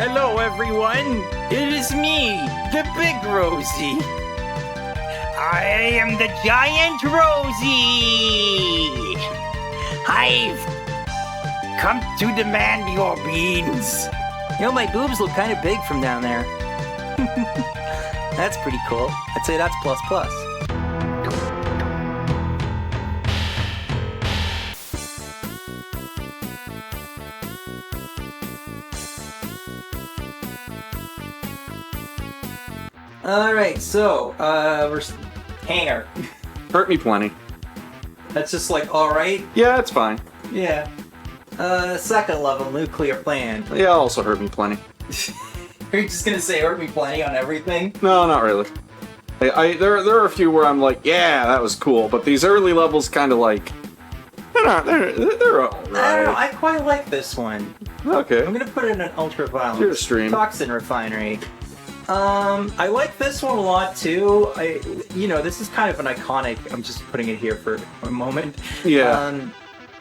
Hello, everyone. It is me, the Big Rosie. I am the Giant Rosie. I've come to demand your beans. You know, my boobs look kind of big from down there. That's pretty cool. I'd say that's plus plus. Alright, so, we're... Hanger. Hurt me plenty. That's just like, alright? Yeah, it's fine. Yeah. Second level, nuclear plant. Yeah, also hurt me plenty. Are you just gonna say hurt me plenty on everything? No, not really. There are a few where I'm like, yeah, that was cool, but these early levels kind of like... They're alright. I don't know, I quite like this one. Okay. I'm gonna put it in an ultraviolet. Your stream. Toxin refinery. I like this one a lot too. This is kind of an iconic. I'm just putting it here for a moment. Yeah.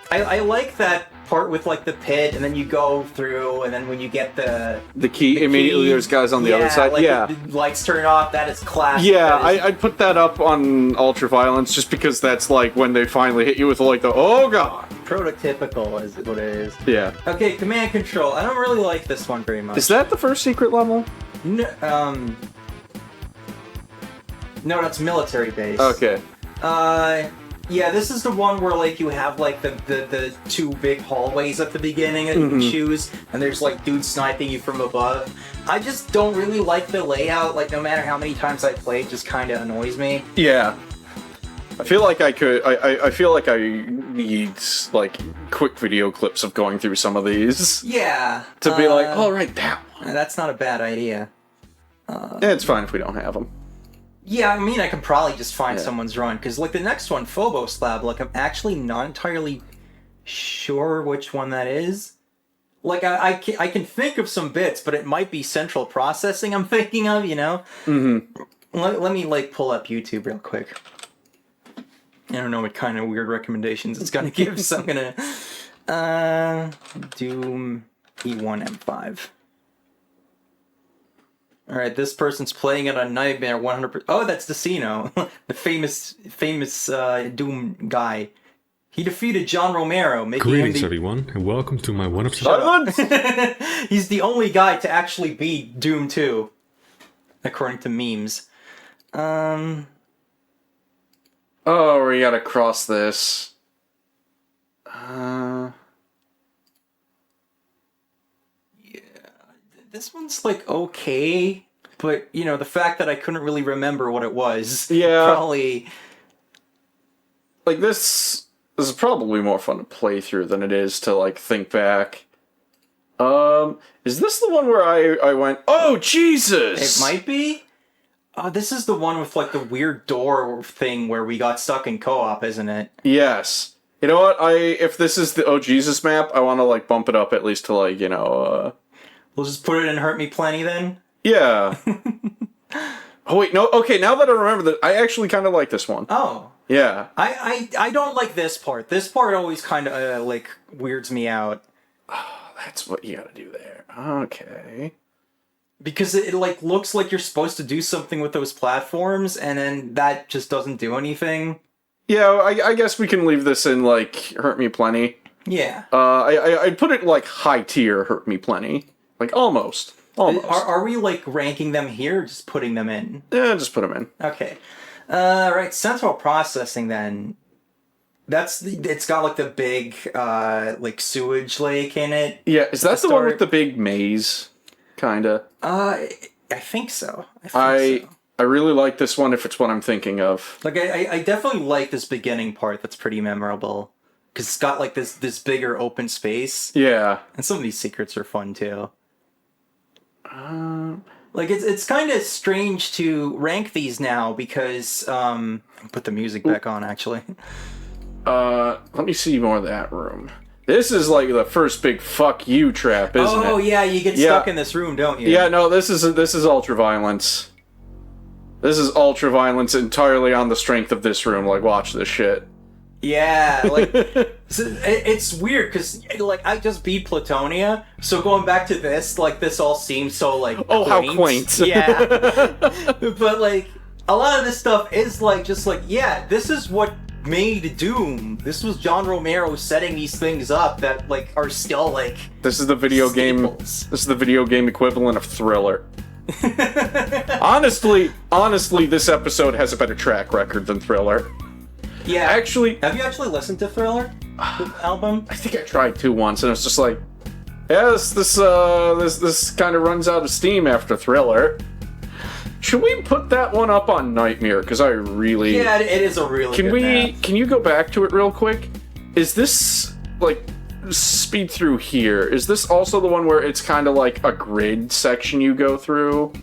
I like that part with like the pit, and then you go through, and then when you get the key, immediately there's guys on the other side. Like yeah. The lights turn off. That is classic. Yeah, I'd put that up on ultraviolence just because that's like when they finally hit you with like the oh god. Prototypical is what it is. Yeah. Okay, command control. I don't really like this one very much. Is that the first secret level? No, no, that's military base. Okay. Yeah, this is the one where like you have like the two big hallways at the beginning that you can choose, and there's like dudes sniping you from above. I just don't really like the layout. Like no matter how many times I play, it just kind of annoys me. Yeah. I feel like I could. I feel like I need like quick video clips of going through some of these. Yeah. To be like, all right, that one. That's not a bad idea. It's fine if we don't have them. Yeah, I mean, I can probably just find someone's run, because, like, the next one, Phobos Lab, like, I'm actually not entirely sure which one that is. Like, I can think of some bits, but it might be central processing I'm thinking of, you know? Mm-hmm. Let me, like, pull up YouTube real quick. I don't know what kind of weird recommendations it's gonna give, so I'm gonna... Doom E1M5. Alright, this person's playing it on Nightmare 100%. Oh, that's Decino, the famous Doom guy. He defeated John Romero, making Greetings, him everyone, and welcome to my one-up He's the only guy to actually beat Doom 2, according to memes. Oh, we gotta cross this. This one's like okay, but you know, the fact that I couldn't really remember what it was, probably like this is probably more fun to play through than it is to like think back. Is this the one where I went, oh Jesus? It might be. This is the one with like the weird door thing where we got stuck in co-op, isn't it? Yes. You know what? If this is the oh Jesus map, I want to like bump it up at least to like We'll just put it in Hurt Me Plenty then? Yeah. Oh wait, no, okay, now that I remember that, I actually kind of like this one. Oh. Yeah. I don't like this part. This part always kind of, like, weirds me out. Oh, that's what you gotta do there. Okay. Because it, like, looks like you're supposed to do something with those platforms, and then that just doesn't do anything. Yeah, I guess we can leave this in, like, Hurt Me Plenty. Yeah. I'd put it, like, high tier Hurt Me Plenty. Like, almost. Almost. Are we, like, ranking them here, or just putting them in? Yeah, just put them in. Okay. Right, central processing, then. It's got, like, the big, like, sewage lake in it. Yeah, is that the one with the big maze? Kinda. I think so. I really like this one if it's what I'm thinking of. Like, I definitely like this beginning part that's pretty memorable. Because it's got, like, this bigger open space. Yeah. And some of these secrets are fun, too. Like, it's kind of strange to rank these now, because, put the music back on, actually. Let me see more of that room. This is like the first big fuck you trap, isn't it? Oh, yeah, you get stuck in this room, don't you? Yeah, no, this is ultraviolence. This is ultraviolence entirely on the strength of this room. Like, watch this shit. Yeah, like, So it's weird because like I just beat Platonia, so going back to this, like this all seems so like how quaint. Yeah, but like a lot of this stuff is like just like this is what made Doom. This was John Romero setting these things up that like are still like this is the video staples. This is the video game equivalent of Thriller. honestly, this episode has a better track record than Thriller. Yeah, actually, have you actually listened to Thriller the album? I think I tried to once, and it's just like, yeah, this kind of runs out of steam after Thriller. Should we put that one up on Nightmare? Because I really... Yeah, it is a really good map. Can you go back to it real quick? Is this, like, speed through here, is this also the one where it's kind of like a grid section you go through?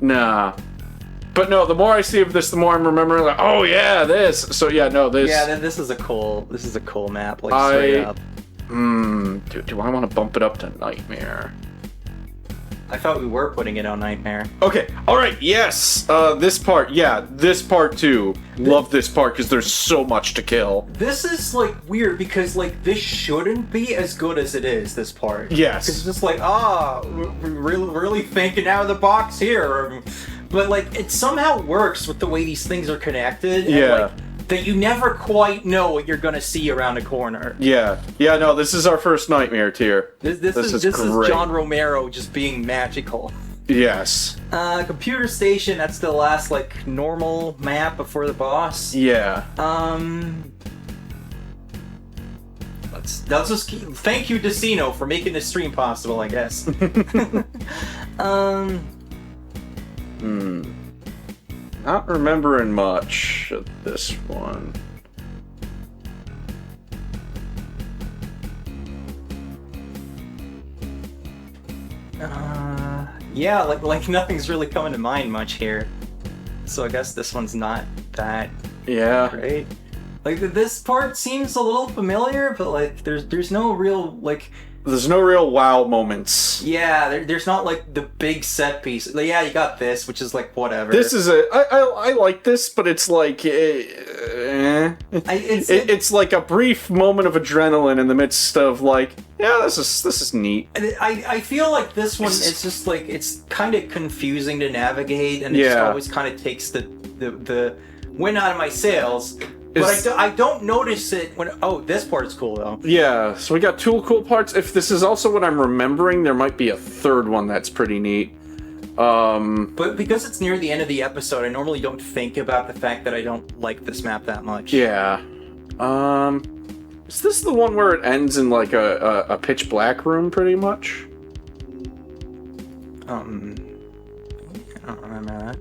Nah. But no, the more I see of this, the more I'm remembering, like, oh yeah, this. So yeah, no, this... Yeah, this is a cool map, like, straight up. Do I want to bump it up to Nightmare? I thought we were putting it on Nightmare. Okay, alright, yes! This part too. Love this part, because there's so much to kill. This is, like, weird, because, like, this shouldn't be as good as it is, this part. Yes. Because it's just like, we're really thinking out of the box here. But, like, it somehow works with the way these things are connected. And, Yeah. like, that you never quite know what you're gonna see around a corner. Yeah, no, this is our first Nightmare tier. This is John Romero just being magical. Yes. Computer Station, that's the last, like, normal map before the boss. Yeah. Let's just thank you, Decino, for making this stream possible, I guess. Not remembering much of this one. Yeah, like nothing's really coming to mind much here. So I guess this one's not that great. Like, this part seems a little familiar, but like there's no real like... There's no real wow moments. Yeah, there's not like the big set piece. Like, yeah, you got this, which is like whatever. This is I like this, but it's like it's like a brief moment of adrenaline in the midst of like, yeah, this is neat. I feel like this one is just like, it's kind of confusing to navigate, and it just always kind of takes the wind out of my sails. But I don't notice it when... Oh, this part's cool, though. Yeah, so we got two cool parts. If this is also what I'm remembering, there might be a third one that's pretty neat. But because it's near the end of the episode, I normally don't think about the fact that I don't like this map that much. Yeah. Is this the one where it ends in, like, a pitch black room, pretty much? I don't remember that.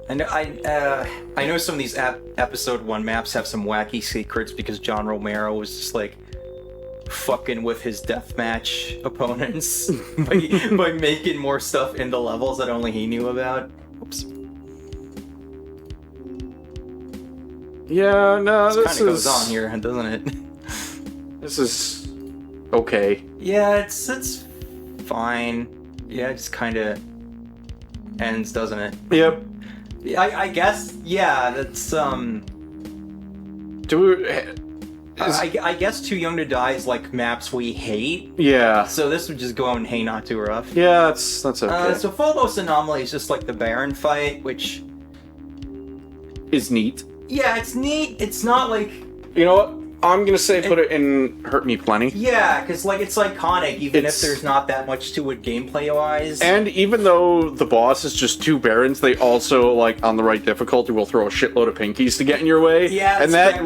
And I know some of these episode 1 maps have some wacky secrets because John Romero was just like fucking with his deathmatch opponents by making more stuff in the levels that only he knew about. Oops. Yeah, no, this kind of goes on here, doesn't it? This is okay. Yeah, it's fine. Yeah, it just kind of ends, doesn't it? Yep. I guess, yeah, that's, I guess Too Young to Die is like maps we hate. Yeah. So this would just go on Hey Not Too Rough. Yeah, that's okay. So Phobos Anomaly is just like the Baron fight, which... is neat. Yeah, it's neat. It's not like... You know what? I'm gonna say put it in Hurt Me Plenty. Yeah, because like it's iconic, even if there's not that much to it gameplay-wise. And even though the boss is just 2 barons, they also, like, on the right difficulty, will throw a shitload of pinkies to get in your way. Yeah, and that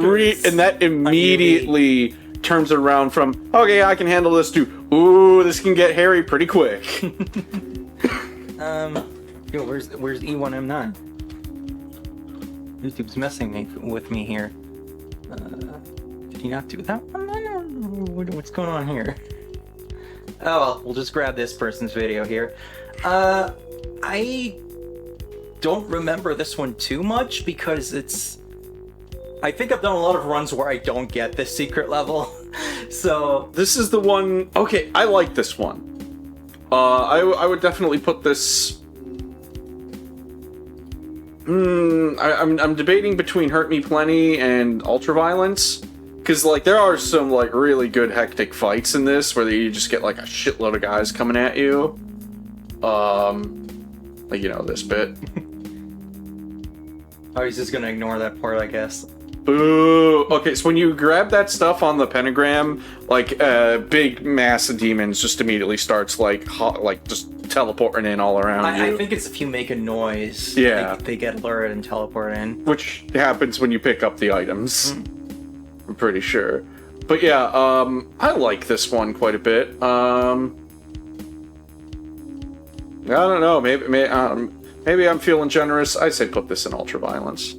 immediately turns it around from, okay, I can handle this, to, ooh, this can get hairy pretty quick. Yo, where's E1M9? YouTube's messing with me here. Did he not do that one? What's going on here? Oh well, we'll just grab this person's video here. I don't remember this one too much because it's... I think I've done a lot of runs where I don't get this secret level, so... This is the one... Okay, I like this one. I would definitely put this... I'm debating between Hurt Me Plenty and Ultraviolence. Because, like, there are some, like, really good hectic fights in this where you just get, like, a shitload of guys coming at you. Like, you know, this bit. Oh, he's just gonna ignore that part, I guess. Boo! Okay, so when you grab that stuff on the pentagram, like, big mass of demons just immediately starts, like, just teleporting in all around you. I think it's if you make a noise, Yeah. they get alerted and teleport in. Which happens when you pick up the items. I'm pretty sure. But yeah, I like this one quite a bit. I don't know, maybe I'm feeling generous. I say put this in Ultraviolence.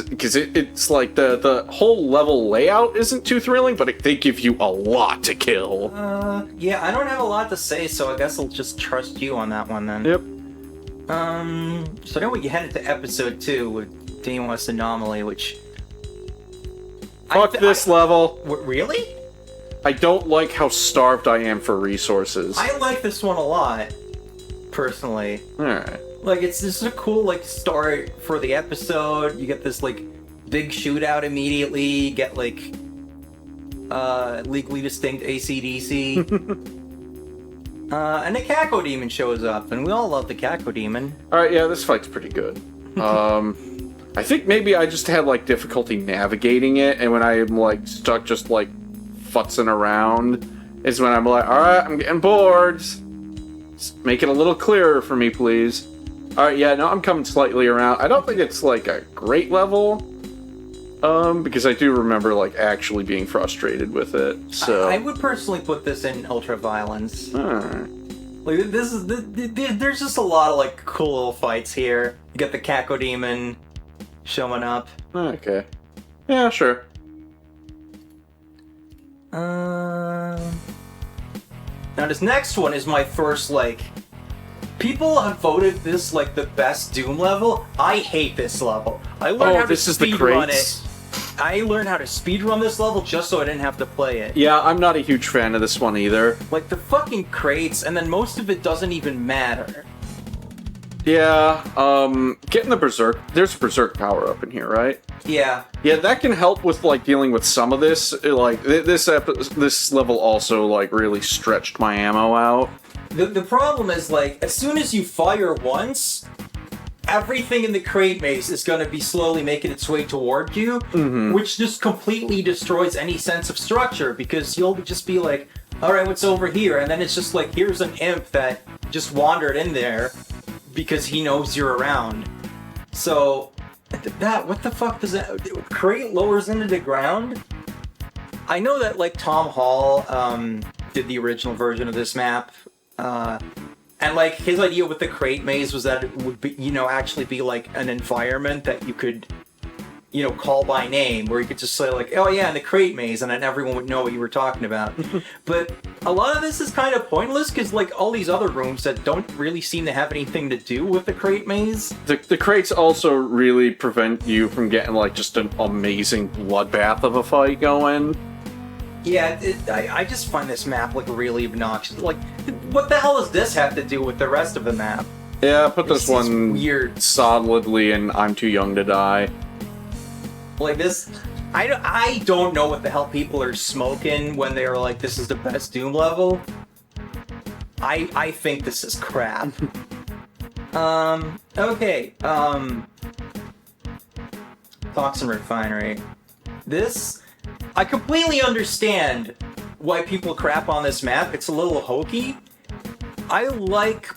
Because it's like the whole level layout isn't too thrilling, but they give you a lot to kill. Yeah, I don't have a lot to say, so I guess I'll just trust you on that one then. Yep. So then we head into episode 2 with Daemos Anomaly, which... Fuck this level. Really? I don't like how starved I am for resources. I like this one a lot, personally. Alright. Like, it's just a cool, like, start for the episode. You get this, like, big shootout immediately. You get, like, legally distinct AC/DC. And the Caco Demon shows up, and we all love the Caco Demon. Alright, yeah, this fight's pretty good. I think maybe I just had, like, difficulty navigating it, and when I'm, like, stuck just, like, futzing around, is when I'm like, alright, I'm getting bored. Just make it a little clearer for me, please. Alright, yeah, no, I'm coming slightly around. I don't think it's, like, a great level, because I do remember, like, actually being frustrated with it, so... I would personally put this in Ultraviolence. Alright. Like, there's just a lot of, like, cool little fights here. You get the Caco Demon showing up. Okay. Yeah, sure. Now this next one is my first, like... People have voted this, like, the best Doom level. I hate this level. I learned how to speedrun it. I learned how to speedrun this level just so I didn't have to play it. Yeah, I'm not a huge fan of this one either. Like, the fucking crates, and then most of it doesn't even matter. Yeah, getting the Berserk... There's a Berserk power-up in here, right? Yeah. Yeah, that can help with, like, dealing with some of this. Like, this level also, like, really stretched my ammo out. The problem is, like, as soon as you fire once, everything in the crate maze is going to be slowly making its way toward you, which just completely destroys any sense of structure, because you'll just be like, alright, what's over here? And then it's just like, here's an imp that just wandered in there because he knows you're around. So, what the fuck does that... Crate lowers into the ground? I know that, like, Tom Hall did the original version of this map, and, like, his idea with the crate maze was that it would be, you know, actually be, like, an environment that you could, you know, call by name, where you could just say, like, oh yeah, in the crate maze, and then everyone would know what you were talking about. But a lot of this is kind of pointless, because, like, all these other rooms that don't really seem to have anything to do with the crate maze. The crates also really prevent you from getting, like, just an amazing bloodbath of a fight going. Yeah, I just find this map, like, really obnoxious. Like, what the hell does this have to do with the rest of the map? Yeah, put this one weird. solidly in I'm Too Young to Die. Like, this... I don't know what the hell people are smoking when they're like, this is the best Doom level. I think this is crap. Okay, Toxin Refinery. This... I completely understand why people crap on this map. It's a little hokey. I like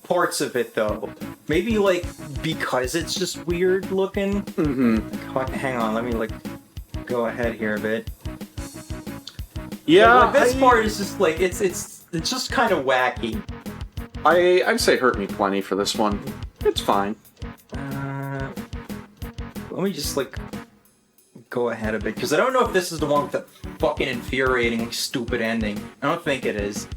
parts of it, though. Maybe, like, because it's just weird looking. Hang on, let me, like, go ahead here a bit. Yeah, like this part is just, like, it's just kind of wacky. I'd say Hurt Me Plenty for this one. It's fine. Let me just, like... go ahead a bit, because I don't know if this is the one with the fucking infuriating, stupid ending. I don't think it is.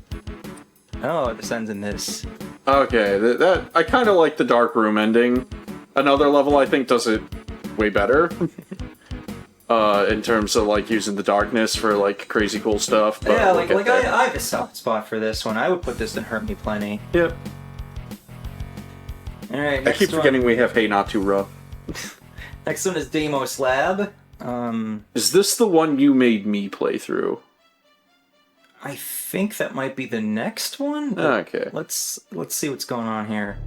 Oh, this ends in this. Okay, that I kind of like the dark room ending. Another level I think does it way better. In terms of, like, using the darkness for, like, crazy cool stuff. But yeah, like I have a soft spot for this one. I would put this in Hurt Me Plenty. Yep. Alright, I next keep one. forgetting we have Hey Not Too Rough. Next one is Deimos Lab. Is this the one you made me play through? I think that might be the next one. but Okay. Let's see what's going on here.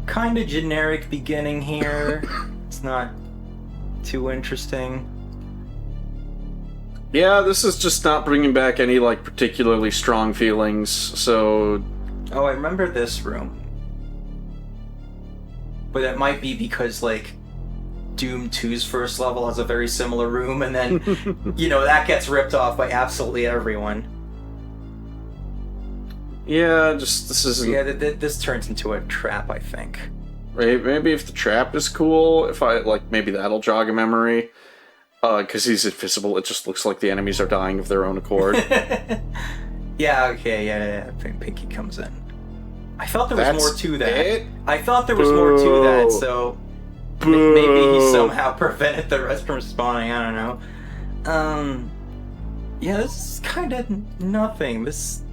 Kind of generic beginning here. It's not too interesting. Yeah, this is just not bringing back any, like, particularly strong feelings, so... Oh, I remember this room. But that might be because, like, Doom 2's first level has a very similar room, and then, that gets ripped off by absolutely everyone. Yeah, just, this isn't... Yeah, this turns into a trap, I think. Maybe if the trap is cool, if I, like, maybe that'll jog a memory. Because he's invisible, it just looks like the enemies are dying of their own accord. Yeah, okay, yeah. Pinky comes in. I thought there was That's more to that. it? I thought there was more to that, so maybe he somehow prevented the rest from spawning. I don't know. Yeah, this is kind of nothing. This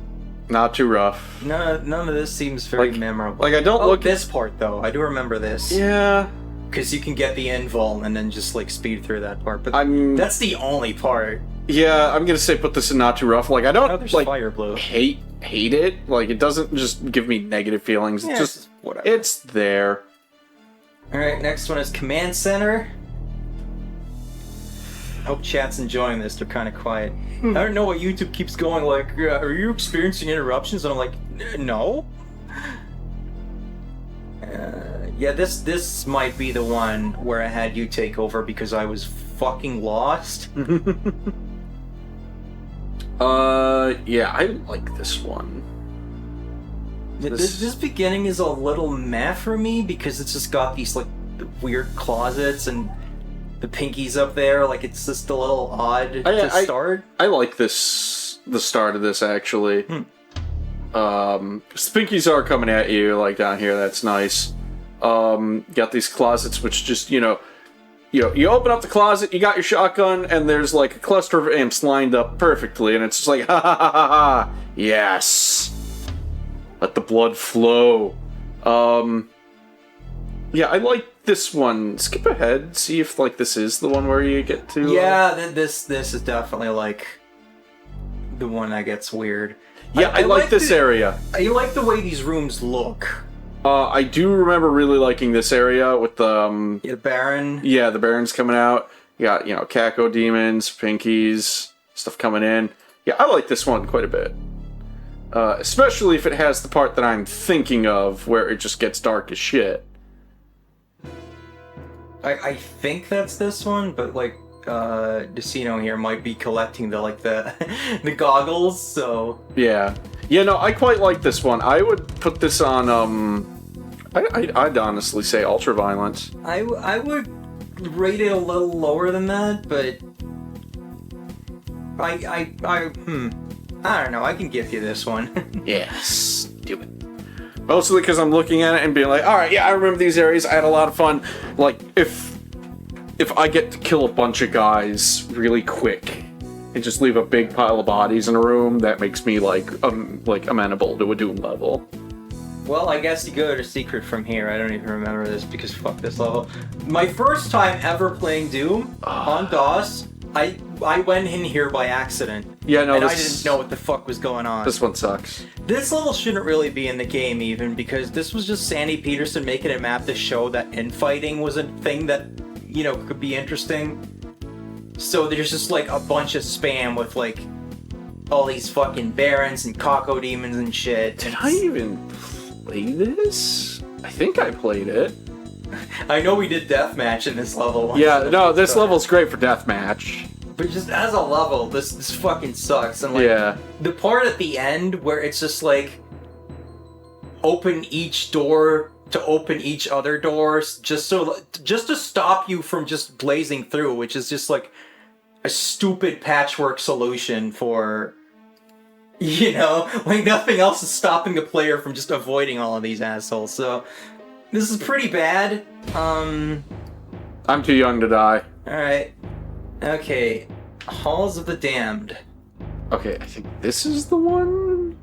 Not too rough. none of this seems very memorable. Like, I don't look this part though. I do remember this. Yeah. Because you can get the invul and then just like speed through that part. But I'm... that's the only part. Yeah, I'm gonna say put this in Not Too Rough. Like, I don't, Oh, there's like, fire blue. hate it. Like, it doesn't just give me negative feelings. Yeah, It's just, whatever. it's there. Alright, next one is Command Center. Hope chat's enjoying this. They're kind of quiet. I don't know what YouTube keeps going like, are you experiencing interruptions? And I'm like, no. Yeah, this might be the one where I had you take over because I was fucking lost. Yeah, I like this one. This beginning is a little meh for me because it's just got these like weird closets and the pinkies up there. Like it's just a little odd to start. I like the start of this actually. 'Cause the pinkies are coming at you like down here. That's nice. Got these closets which just you open up the closet, you got your shotgun, and there's like a cluster of imps lined up perfectly, and it's just like ha ha ha ha ha. Yes. Let the blood flow. Yeah, I like this one. Skip ahead, see if like this is the one where you get to. Yeah, this is definitely like the one that gets weird. Yeah, I like this area. I like the way these rooms look. I do remember really liking this area with the The Baron. yeah, the Barons coming out. You got Caco demons, pinkies, stuff coming in. Yeah, I like this one quite a bit. Especially if it has the part that I'm thinking of, where it just gets dark as shit. I think that's this one, but like Decino here might be collecting the the goggles, so Yeah. Yeah, no, I quite like this one. I would put this on I'd honestly say ultra-violence. I would rate it a little lower than that, but I don't know, I can give you this one. Yes, do it. Mostly because I'm looking at it and being like, all right, yeah, I remember these areas. I had a lot of fun. Like, if I get to kill a bunch of guys really quick and just leave a big pile of bodies in a room, that makes me like amenable to a Doom level. Well, I guess you go to secret from here. I don't even remember this because fuck this level. My first time ever playing Doom on DOS, I went in here by accident. Yeah, no, and I didn't know what the fuck was going on. This one sucks. This level shouldn't really be in the game even because this was just Sandy Peterson making a map to show that infighting was a thing that, could be interesting. So there's just like a bunch of spam with like all these fucking Barons and Caco demons and shit. Did I even play this? I think I played it. I know we did deathmatch in this level. Yeah, no, this level's great for deathmatch. But just as a level, this fucking sucks. And like Yeah. the part at the end where it's just like open each door to open each other doors just to stop you from just blazing through, which is just like a stupid patchwork solution for like nothing else is stopping the player from just avoiding all of these assholes. So this is pretty bad. I'm too young to die. Alright. Okay. Halls of the Damned. Okay, I think this is the one.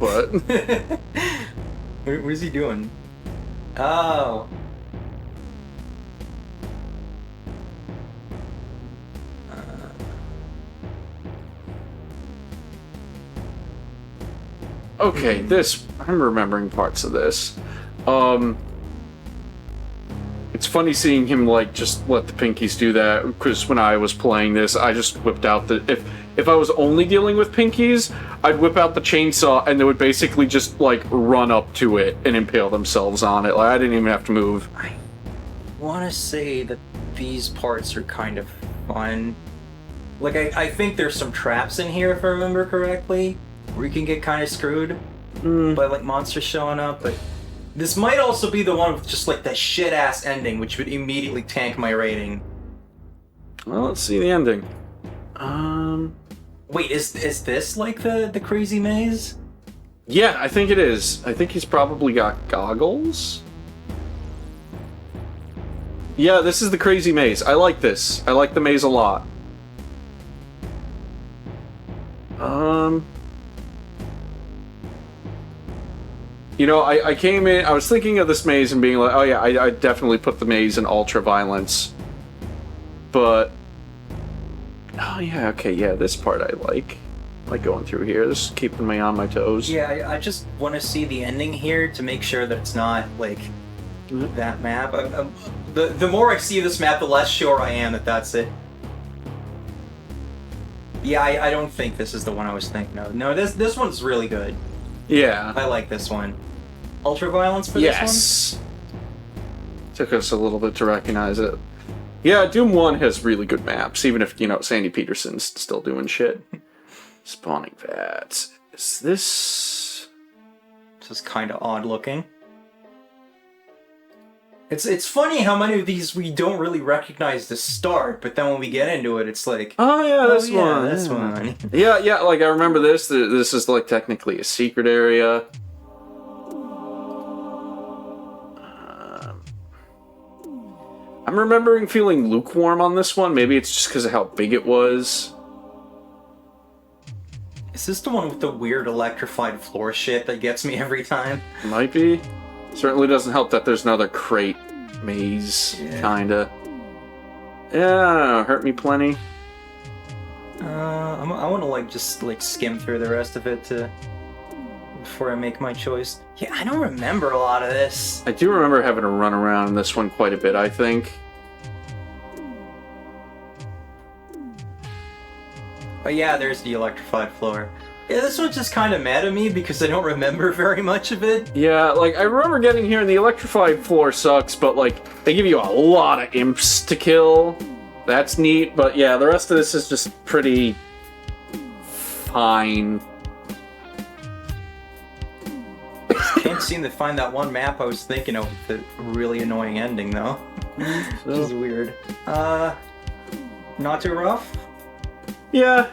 but... What is he doing? Oh. Okay, this... I'm remembering parts of this. It's funny seeing him, like, just let the pinkies do that, because when I was playing this, I just whipped out the... If I was only dealing with pinkies, I'd whip out the chainsaw, and they would basically just, like, run up to it and impale themselves on it. Like, I didn't even have to move. I want to say that these parts are kind of fun. Like, I think there's some traps in here, if I remember correctly, where you can get kind of screwed by, like, monsters showing up, but... This might also be the one with just, like, the shit-ass ending, which would immediately tank my rating. Well, let's see the ending. Wait, is this, like, the crazy maze? Yeah, I think it is. I think he's probably got goggles. Yeah, this is the crazy maze. I like this. I like the maze a lot. You know, I came in, I was thinking of this maze and being like, oh yeah, I definitely put the maze in ultra violence. But, oh yeah, okay, yeah, this part I like. I like going through here. This is keeping me on my toes. Yeah, I just want to see the ending here to make sure that it's not, like, that map. The more I see this map, the less sure I am that that's it. Yeah, I don't think this is the one I was thinking of. No, this one's really good. Yeah. I like this one. Ultraviolence for Yes. this one? Took us a little bit to recognize it. Yeah, Doom 1 has really good maps, even if, you know, Sandy Peterson's still doing shit. Spawning vats. Is this... This is kind of odd looking. It's funny how many of these we don't really recognize the start, but then when we get into it, it's like... Oh yeah, this one. This one. Yeah, like I remember this. This is like technically a secret area. I'm remembering feeling lukewarm on this one. Maybe it's just because of how big it was. Is this the one with the weird electrified floor shit that gets me every time? Might be. Certainly doesn't help that there's another crate maze, kinda. Yeah, I don't know, hurt me plenty. I want to just skim through the rest of it before I make my choice. Yeah, I don't remember a lot of this. I do remember having to run around in this one quite a bit, I think. Oh yeah, there's the electrified floor. Yeah, this one's just kind of mad at me because I don't remember very much of it. Yeah, like, I remember getting here and the electrified floor sucks, but, like, they give you a lot of imps to kill. That's neat, but yeah, the rest of this is just pretty... fine. Can't seem to find that one map I was thinking of with the really annoying ending, though. Which is weird. Not too rough? Yeah,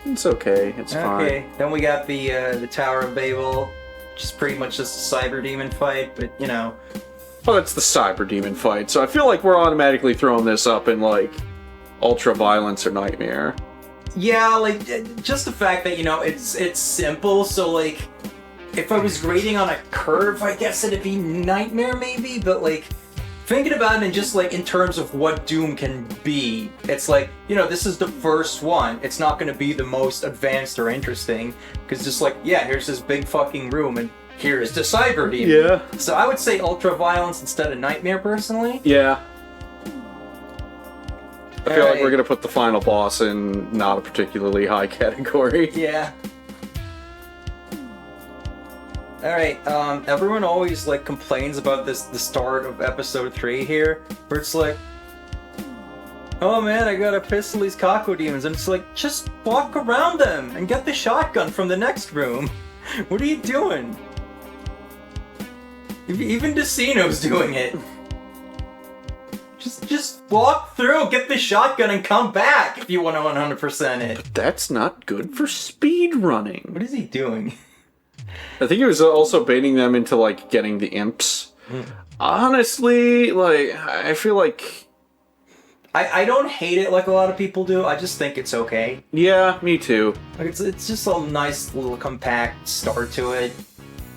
it's okay. It's fine. Okay, then we got the Tower of Babel, which is pretty much just a cyber demon fight, but you know. Well, it's the cyber demon fight, so I feel like we're automatically throwing this up in, like, ultra violence or nightmare. Yeah, like, just the fact that, you know, it's simple, so, like, if I was grading on a curve, I guess it'd be nightmare, maybe, but, like, thinking about it in just, like, in terms of what Doom can be, it's like, you know, this is the first one. It's not going to be the most advanced or interesting, because just like, yeah, here's this big fucking room, and here's the cyber demon. Yeah. So I would say ultra-violence instead of nightmare, personally. Yeah. I feel like Alright. we're gonna put the final boss in not a particularly high category. Yeah. Alright, everyone always, like, complains about the start of episode 3 here, where it's like, oh man, I gotta pistol these Kako demons, and it's like, just walk around them and get the shotgun from the next room. What are you doing? Even Decino's doing it. Just walk through, get the shotgun, and come back if you want to 100% it. But that's not good for speed running. What is he doing? I think it was also baiting them into, like, getting the imps. Honestly, like, I feel like... I don't hate it like a lot of people do. I just think it's okay. Yeah, me too. Like it's just a nice little compact start to it.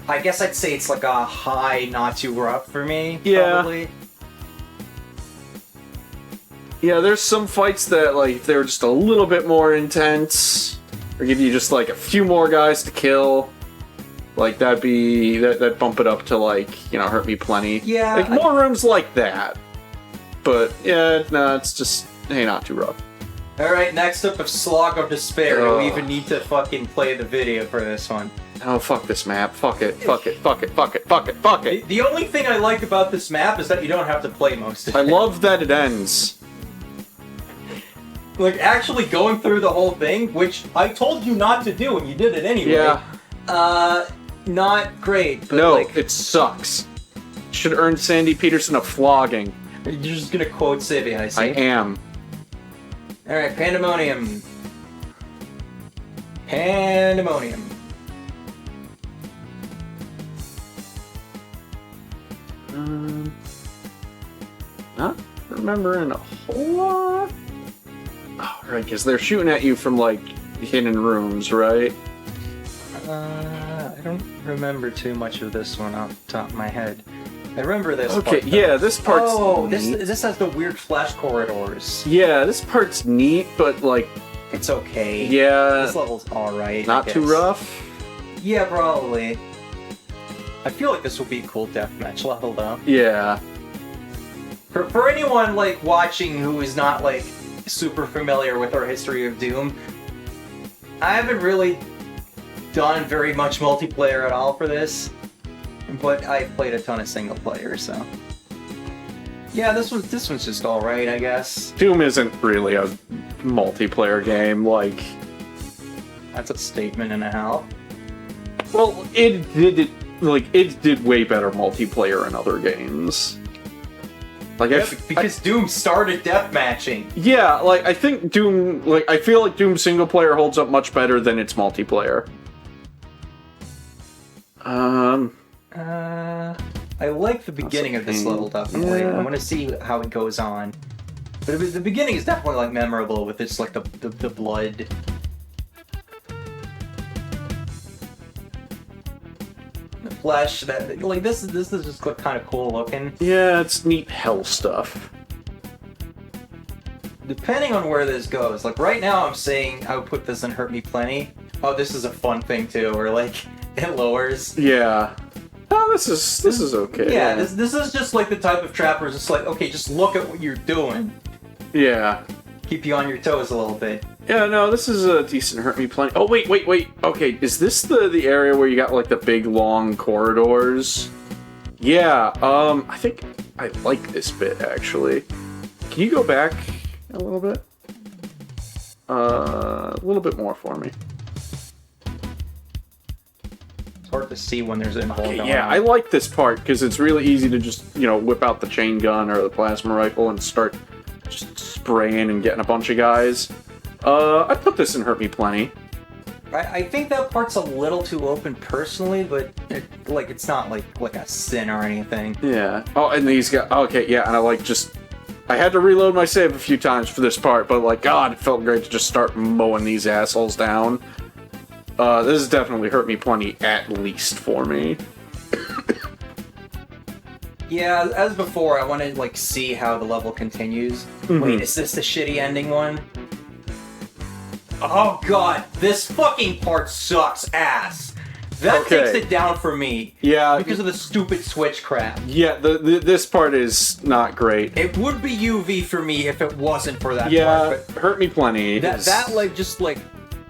I guess I'd say it's like a high, not too rough for me. Yeah. Probably. Yeah, there's some fights that, like, they're just a little bit more intense, or give you just, like, a few more guys to kill. Like, that'd bump it up to, like, you know, hurt me plenty. Yeah. Like, more rooms like that. But, yeah, no, it's just, hey, not too rough. Alright, next up is Slog of Despair. Do we even need to fucking play the video for this one? Oh, fuck this map. Fuck it, fuck it, fuck it, fuck it, fuck it, fuck it. The only thing I like about this map is that you don't have to play most of it. I love that it ends. Like, actually going through the whole thing, which I told you not to do and you did it anyway. Yeah. Not great, but No, like... it sucks. Should earn Sandy Peterson a flogging. You're just gonna quote Civi, I see. I am. Alright, Pandemonium. Pandemonium. Not remembering a whole lot. Oh, right, because they're shooting at you from, like, hidden rooms, right? I don't remember too much of this one off the top of my head. I remember this Okay, part, though. yeah, this part's Oh, neat. this has the weird flash corridors. Yeah, this part's neat, but, like, It's okay. yeah, This level's alright. not I too guess. rough. Yeah, probably. I feel like this will be a cool deathmatch level, though. Yeah. For anyone, like, watching who is not, like, super familiar with our history of Doom, I haven't really done very much multiplayer at all for this, but I've played a ton of single player, so... Yeah, this one's just alright, I guess. Doom isn't really a multiplayer game, like... That's a statement and a half. Well, it did way better multiplayer in other games. Like, Yeah, because Doom started deathmatching. yeah, like, I think Doom, like, I feel like Doom single player holds up much better than its multiplayer. I like the beginning of this level, definitely. Yeah. I want to see how it goes on. But the beginning is definitely, like, memorable with its, like, the blood. The flesh, that, like, this is just, like, kind of cool looking. Yeah, it's neat hell stuff. Depending on where this goes, like, right now I'm saying I would put this in Hurt Me Plenty. Oh, this is a fun thing, too, where, like, it lowers. Yeah. Oh, this is okay. Yeah, this is just, like, the type of trap where it's just like, okay, just look at what you're doing. Yeah. Keep you on your toes a little bit. Yeah, no, this is a decent Hurt Me Plenty. Oh, wait. Okay, is this the area where you got, like, the big, long corridors? Yeah, I think I like this bit, actually. Can you go back a little bit? A little bit more for me. It's hard to see when there's an involved. Okay, yeah, I like this part, because it's really easy to just, you know, whip out the chain gun or the plasma rifle and start just spraying and getting a bunch of guys. I'd put this in Hurt Me Plenty. I think that part's a little too open personally, but it's not like a sin or anything. Yeah. Oh, and these guys. Okay, yeah, and I had to reload my save a few times for this part, but, like, God, it felt great to just start mowing these assholes down. This has definitely Hurt Me Plenty, at least for me. Yeah, as before, I want to, like, see how the level continues. Mm-hmm. Wait, is this the shitty ending one? Oh god, this fucking part sucks ass. That Okay. takes it down for me. Yeah. Because of the stupid switch crap. Yeah, this part is not great. It would be UV for me if it wasn't for that Yeah, part, but Hurt Me Plenty. that like, just, like,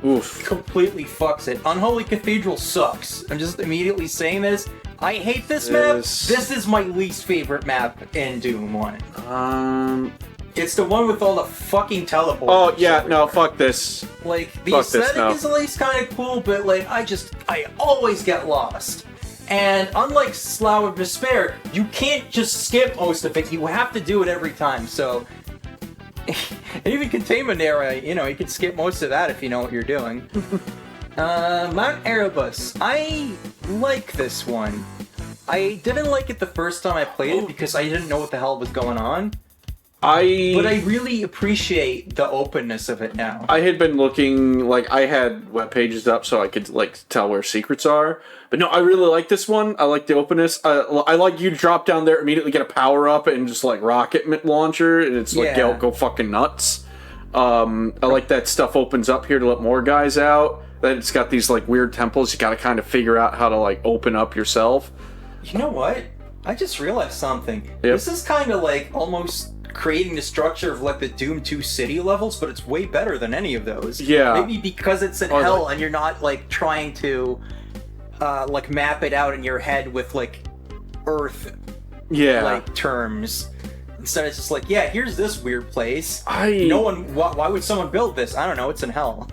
Oof. completely fucks it. Unholy Cathedral sucks. I'm just immediately saying this. I hate this map. This is my least favorite map in Doom 1. It's the one with all the fucking teleports. Oh, yeah, no, fuck this. Like, the Fuck this, aesthetic no. is at least kind of cool, but, like, I always get lost. And unlike Slough of Despair, you can't just skip most of it. You have to do it every time, so... and even Containment Area, you know, you can skip most of that if you know what you're doing. Mount Erebus. I like this one. I didn't like it the first time I played it because I didn't know what the hell was going on. But I really appreciate the openness of it now. I had been looking, like, I had web pages up so I could, like, tell where secrets are. But no, I really like this one. I like the openness. I like you to drop down there, immediately get a power-up, and just, like, rocket launcher, and it's like, go fucking nuts. I like that stuff opens up here to let more guys out. Then it's got these, like, weird temples. You gotta kind of figure out how to, like, open up yourself. You know what? I just realized something. Yep. This is kind of, like, almost creating the structure of, like, the Doom 2 city levels, but it's way better than any of those. Yeah. Maybe because it's in hell and you're not, like, trying to, like, map it out in your head with, like, Earth, like, terms. Instead, it's just like, yeah, here's this weird place. Why would someone build this? I don't know, it's in hell.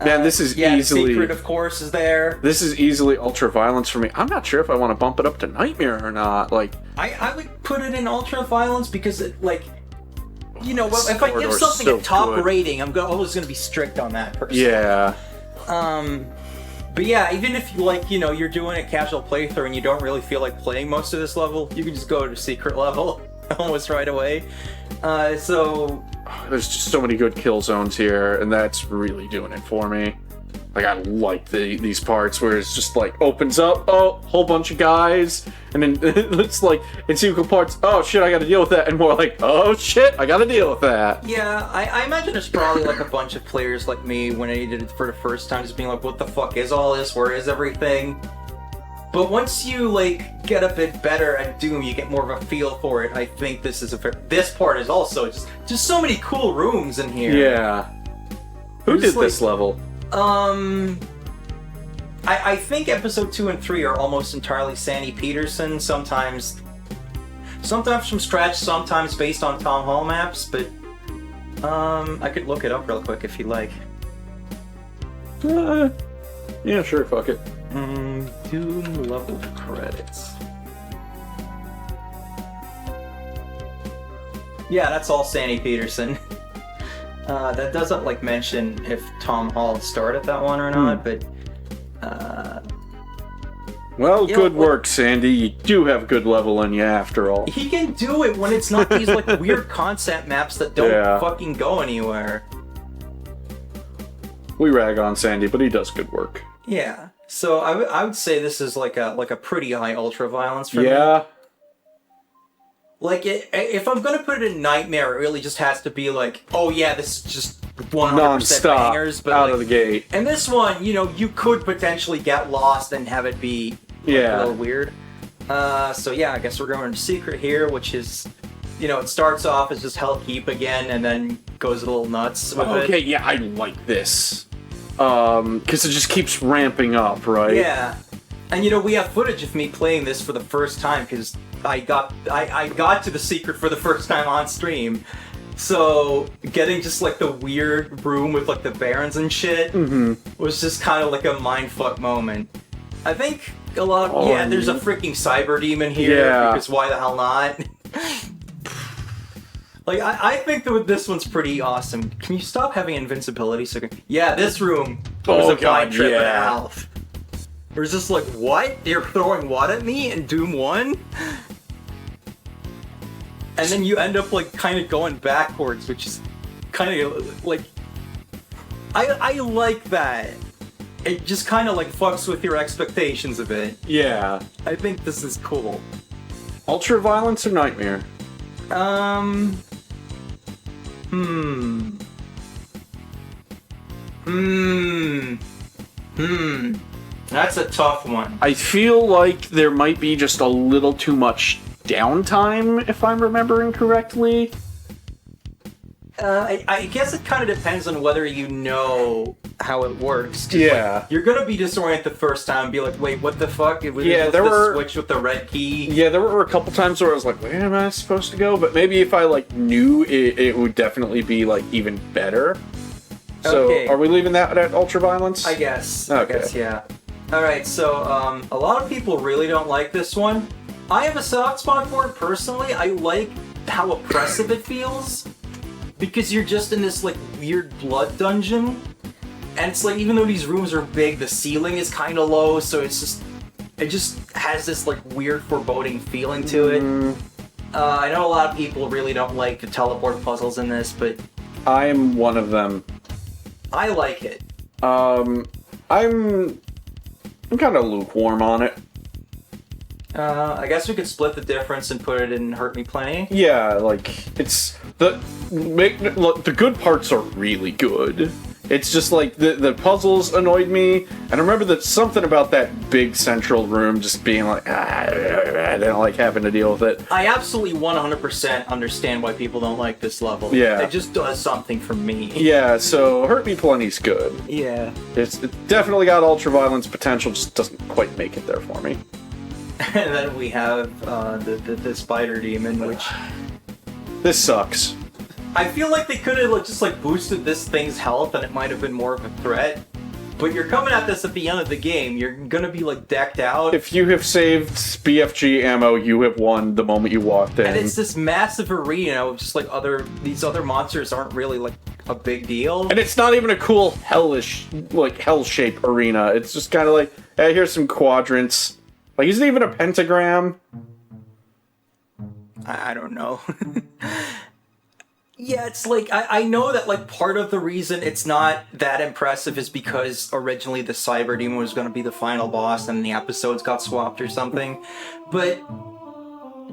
Man, this is easily... The secret, of course, is there. This is easily ultra-violence for me. I'm not sure if I want to bump it up to Nightmare or not. Like, I would put it in ultra-violence because, it, like, you know, if I give something so a top good. rating, I'm always going to be strict on that person. Yeah. But yeah, even if, like, you know, you're doing a casual playthrough and you don't really feel like playing most of this level, you can just go to secret level almost right away. There's just so many good kill zones here, and that's really doing it for me. Like, I like these parts where it's just like opens up, whole bunch of guys, and then it's like it's equal parts. Oh shit, I got to deal with that, and more like, oh shit, I got to deal with that. Yeah, I imagine there's probably like a bunch of players like me when I did it for the first time, just being like, what the fuck is all this? Where is everything? But once you, like, get a bit better at Doom, you get more of a feel for it. I think this is this part is also just so many cool rooms in here. Yeah. Who did this level? I think episode 2 and 3 are almost entirely Sandy Peterson. Sometimes from scratch, sometimes based on Tom Hall maps, but I could look it up real quick if you like. Yeah, sure, fuck it. Doom level credits. Yeah, that's all Sandy Peterson. That doesn't, like, mention if Tom Hall started that one or not, but... Well, good work, Sandy. You do have good level in you after all. He can do it when it's not these, like, weird concept maps that don't fucking go anywhere. We rag on Sandy, but he does good work. Yeah. So I would say this is like a pretty high ultra-violence for me. Yeah. Like, if I'm gonna put it in Nightmare, it really just has to be like, oh yeah, this is just 100% non-stop, bangers, but out like, of the gate. And this one, you know, you could potentially get lost and have it be like, a little weird. So yeah, I guess we're going to Secret here, which is, you know, it starts off as just Hellkeep again, and then goes a little nuts with it. Okay, yeah, I like this. Because it just keeps ramping up, right? Yeah. And you know, we have footage of me playing this for the first time, because I got to the secret for the first time on stream. So getting just like the weird room with like the barons and shit was just kind of like a mindfuck moment. I think a lot of there's a freaking cyber demon here because why the hell not? Like I think that this one's pretty awesome. Can you stop having invincibility? So this room was a blind trip and a half. It was just like, what? You're throwing what at me in Doom 1? And then you end up like kind of going backwards, which is kind of like I like that. It just kind of like fucks with your expectations a bit. Yeah. I think this is cool. Ultra violence or Nightmare? That's a tough one. I feel like there might be just a little too much downtime, if I'm remembering correctly. I guess it kind of depends on whether you know how it works. 'Cause, Yeah. like, you're gonna be disoriented the first time and be like, wait, what the fuck? It was there were switch with the red key. Yeah, there were a couple times where I was like, where am I supposed to go? But maybe if I like knew it would definitely be like even better. So are we leaving that at ultraviolence? I guess. Okay. I guess, yeah. Alright, so a lot of people really don't like this one. I have a soft spot for it personally. I like how oppressive it feels. Because you're just in this like weird blood dungeon. And it's like, even though these rooms are big, the ceiling is kind of low, so it just has this like weird foreboding feeling to it. I know a lot of people really don't like the teleport puzzles in this, but I am one of them. I like it. I'm kind of lukewarm on it. I guess we could split the difference and put it in Hurt Me Plenty. Yeah, like it's the good parts are really good. It's just like the puzzles annoyed me, and I remember that something about that big central room just being like, I don't like having to deal with it. I absolutely 100% understand why people don't like this level. Yeah. It just does something for me. Yeah, so Hurt Me Plenty's good. Yeah. It definitely got ultra-violence potential, just doesn't quite make it there for me. And then we have the spider demon, which This sucks. I feel like they could have just boosted this thing's health, and it might have been more of a threat. But you're coming at this at the end of the game. You're gonna be decked out. If you have saved BFG ammo, you have won the moment you walked in. And it's this massive arena of just these other monsters aren't really a big deal. And it's not even a cool hellish, hell-shaped arena. It's just kind of like, hey, here's some quadrants. Is it even a pentagram? I don't know. Yeah, it's I know that part of the reason it's not that impressive is because originally the Cyber Demon was going to be the final boss and the episodes got swapped or something. But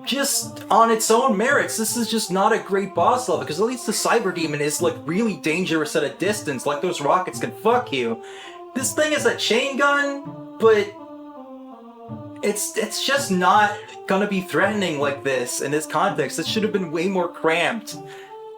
just on its own merits, this is just not a great boss level, because at least the Cyber Demon is really dangerous at a distance. Those rockets can fuck you. This thing is a chain gun, but it's just not gonna be threatening like this in this context. It should have been way more cramped.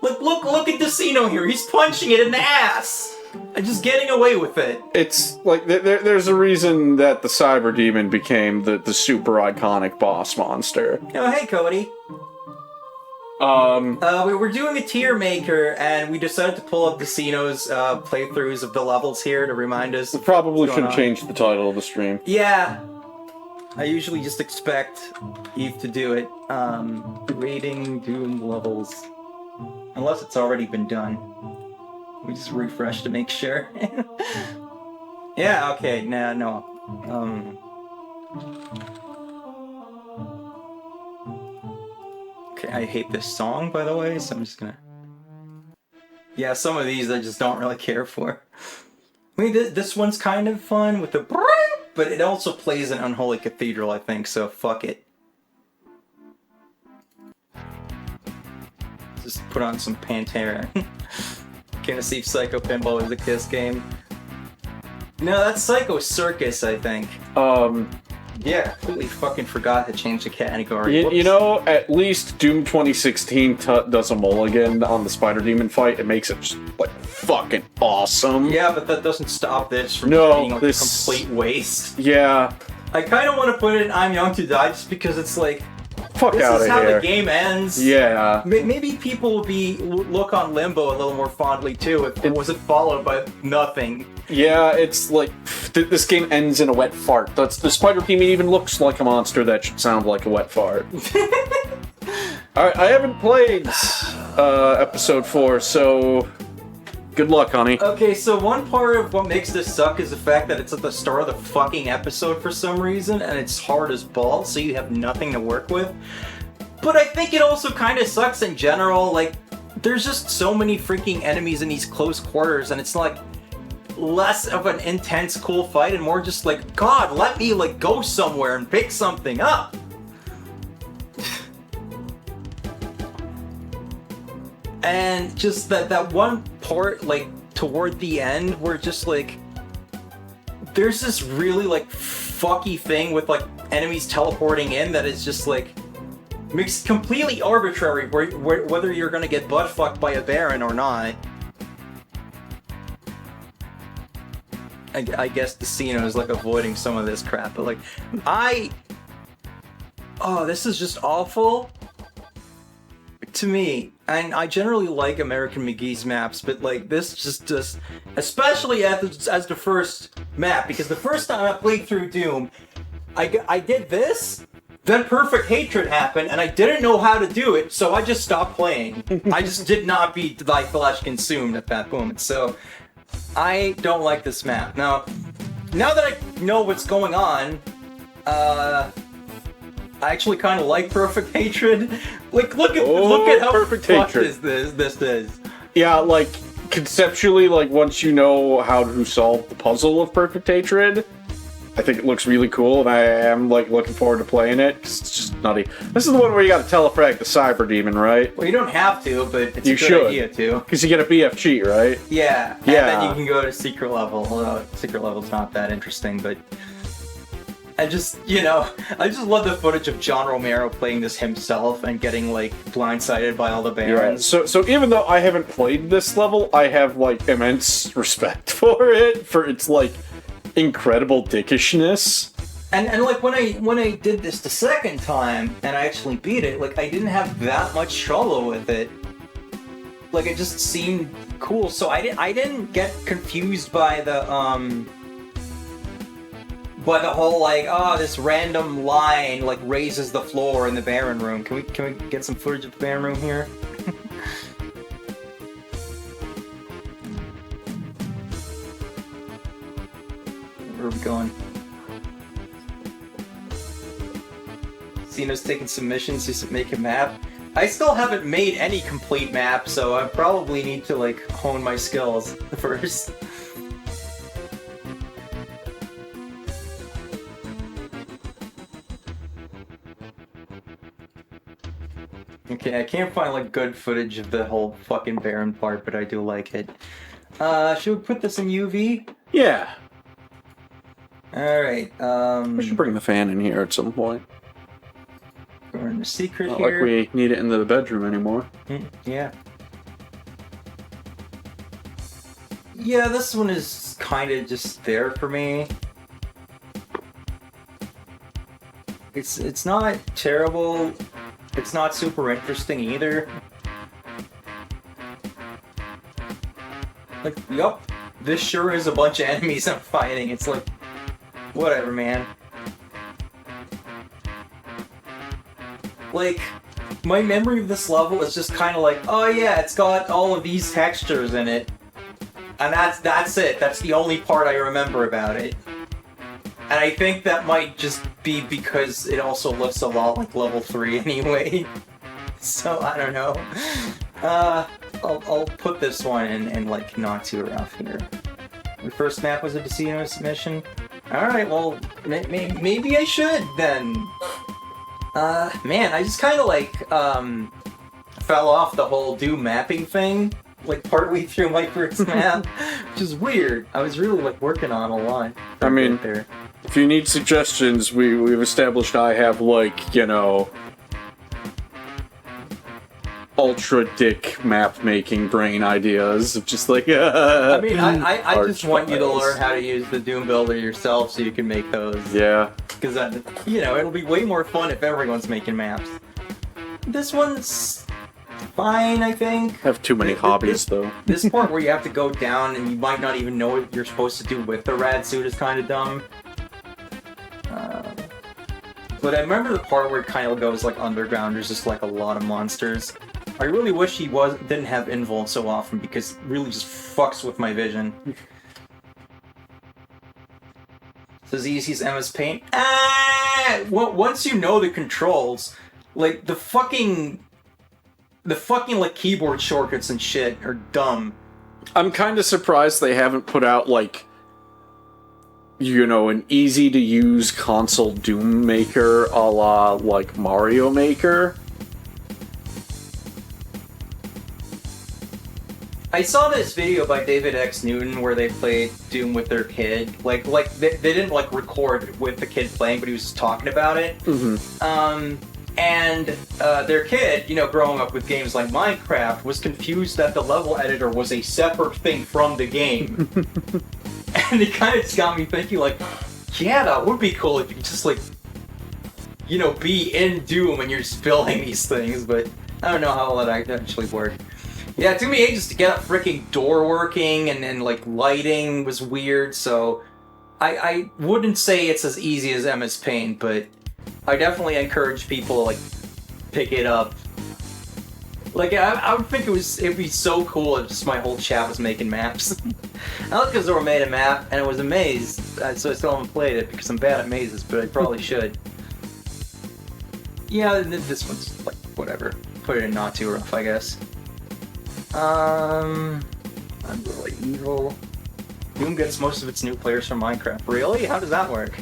Look at Decino here. He's punching it in the ass and just getting away with it. It's there's a reason that the Cyber Demon became the super iconic boss monster. Oh, hey, Cody. We were doing a tier maker, and we decided to pull up Decino's playthroughs of the levels here to remind us. We probably what's should going have on. changed the title of the stream. Yeah. I usually just expect Eve to do it. Rating Doom levels. Unless it's already been done. We just refresh to make sure. Yeah, okay, no. Okay, I hate this song, by the way, so I'm just gonna... Yeah, some of these I just don't really care for. I mean, this one's kind of fun with the... But it also plays in Unholy Cathedral, I think, so fuck it. Just put on some Pantera. Gonna see if Psycho Pinball is a Kiss game. No, that's Psycho Circus, I think. Yeah, completely fucking forgot to change the category. You know, at least Doom 2016 does a mulligan on the Spider Demon fight. It makes it just, fucking awesome. Yeah, but that doesn't stop this from being a complete waste. Yeah. I kind of want to put it in I'm Young to Die just because it's fuck this out of is how here. the game ends. Yeah. Maybe people will look on Limbo a little more fondly too if it wasn't followed by nothing. Yeah, it's this game ends in a wet fart. The Spider Demon even looks like a monster that should sound like a wet fart. Alright, I haven't played episode 4, so good luck, honey. Okay, so one part of what makes this suck is the fact that it's at the start of the fucking episode for some reason, and it's hard as balls, so you have nothing to work with. But I think it also kind of sucks in general. There's just so many freaking enemies in these close quarters, and it's less of an intense, cool fight and more just God, let me go somewhere and pick something up. And just that one part toward the end where just there's this really fucky thing with enemies teleporting in that is just makes it completely arbitrary whether you're gonna get butt fucked by a Baron or not. I guess Decino is avoiding some of this crap, but oh, this is just awful to me. And I generally like American McGee's maps, but this just especially as the first map, because the first time I played through Doom, I did this, then Perfect Hatred happened, and I didn't know how to do it, so I just stopped playing. I just did not be flesh consumed at that moment, so I don't like this map. Now that I know what's going on, I actually kind of like Perfect Hatred. Like, look at how Perfect fucked Hatred. this is. Yeah, like, conceptually, like, once you know how to solve the puzzle of Perfect Hatred, I think it looks really cool, and I am, like, looking forward to playing it, 'cause it's just nutty. This is the one where you gotta telefrag the Cyber Demon, right? Well, you don't have to, but it's You a good should. idea to. Because you get a BFG, right? Yeah. And Yeah. then you can go to secret level. Although secret level's not that interesting, but I just love the footage of John Romero playing this himself and getting like blindsided by all the barons. So even though I haven't played this level, I have, like, immense respect for it, for its, like, incredible dickishness. And like when I did this the second time and I actually beat it, like I didn't have that much trouble with it. Like it just seemed cool. So I didn't get confused by the whole like, oh, this random line like raises the floor in the Baron room. Can we get some footage of the Baron room here? Where are we going? Cino's taking submissions to make a map. I still haven't made any complete map, so I probably need to like hone my skills first. Okay, I can't find like good footage of the whole fucking Baron part, but I do like it. Should we put this in UV? Yeah. Alright, We should bring the fan in here at some point. we're in the secret Not here. like we need it in the bedroom anymore. Yeah. Yeah, this one is kind of just there for me. It's not terrible. It's not super interesting either. Like, yup, this sure is a bunch of enemies I'm fighting. It's like, whatever, man. Like, my memory of this level is just kind of like, oh yeah, it's got all of these textures in it. And that's it. That's the only part I remember about it. And I think that might just be because it also looks a lot like level 3 anyway. So, I don't know. I'll put this one in like not too rough here. The first map was a casino submission. Alright, well, maybe I should then. Man, I just kind of like, fell off the whole Doom mapping thing, like partway through my first map, which is weird. I was really like working on a lot. I mean, there. If you need suggestions, we've established I have, like, you know, ultra dick map making brain ideas of just like I mean, I just want you to files. learn how to use the Doom Builder yourself so you can make those. Yeah. Because, you know, it'll be way more fun if everyone's making maps. This one's fine, I think. I have too many hobbies, though. This part where you have to go down and you might not even know what you're supposed to do with the rad suit is kind of dumb. But I remember the part where it kind of goes like underground. There's just like a lot of monsters. I really wish he didn't have invuln so often because it really just fucks with my vision. Says Easy's MS Paint. Once you know the controls, like the fucking like keyboard shortcuts and shit are dumb. I'm kind of surprised they haven't put out, like, you know, an easy-to-use console Doom Maker a la, like, Mario Maker. I saw this video by David X. Newton where they played Doom with their kid. Like they didn't like record with the kid playing, but he was just talking about it. Mm-hmm. And their kid, you know, growing up with games like Minecraft, was confused that the level editor was a separate thing from the game. And it kind of just got me thinking, like, yeah, that would be cool if you could just, like, you know, be in Doom and you're just building these things, but I don't know how that actually worked. Yeah, it took me ages to get a freaking door working, and then, like, lighting was weird, so I wouldn't say it's as easy as MS Paint, but I definitely encourage people to, like, pick it up. Like, I would think it'd be so cool if just my whole chat was making maps. Alcazor made a map, and it was a maze, so I still haven't played it because I'm bad at mazes, but I probably should. Yeah, this one's like whatever. Put it in not too rough, I guess. I'm really evil. Doom gets most of its new players from Minecraft. Really? How does that work?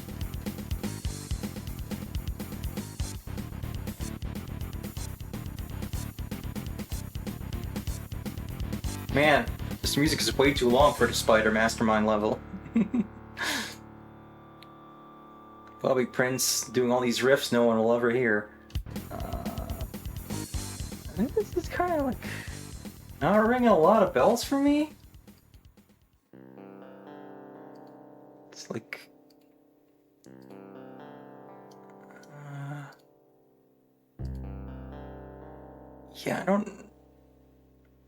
Man, this music is way too long for the Spider Mastermind level. Bobby Prince doing all these riffs no one will ever hear. I think this is kind of like not ringing a lot of bells for me. It's like... yeah, I don't...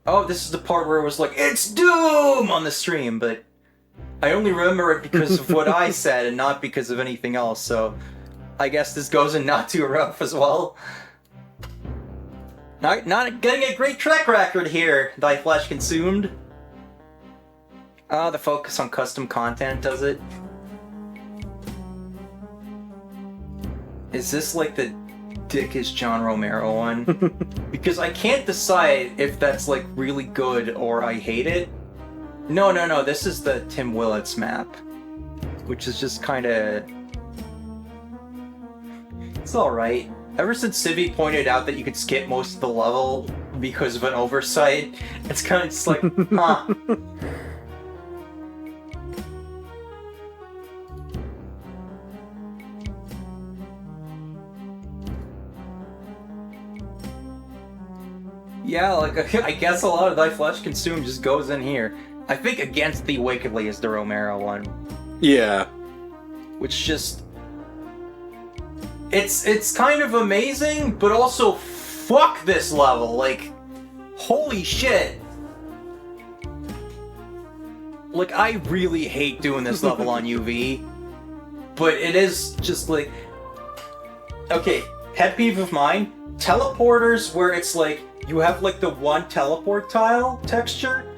Oh, this is the part where it was like, it's Doom on the stream, but I only remember it because of what I said and not because of anything else, so I guess this goes in not too rough as well. Not getting a great track record here, Thy Flesh Consumed. The focus on custom content does it. Is this like the dickish John Romero one? Because I can't decide if that's like really good or I hate it. No, this is the Tim Willits map. Which is just kinda... it's alright. Ever since Civi pointed out that you could skip most of the level because of an oversight, it's kinda just like, huh. Yeah, like, I guess a lot of Thy Flesh Consumed just goes in here. I think Against Thee Wickedly is the Romero one. Yeah. Which just... It's kind of amazing, but also fuck this level, like, holy shit. Like, I really hate doing this level on UV, but it is just like... Okay, pet peeve of mine, teleporters where it's like, you have like the one teleport tile texture,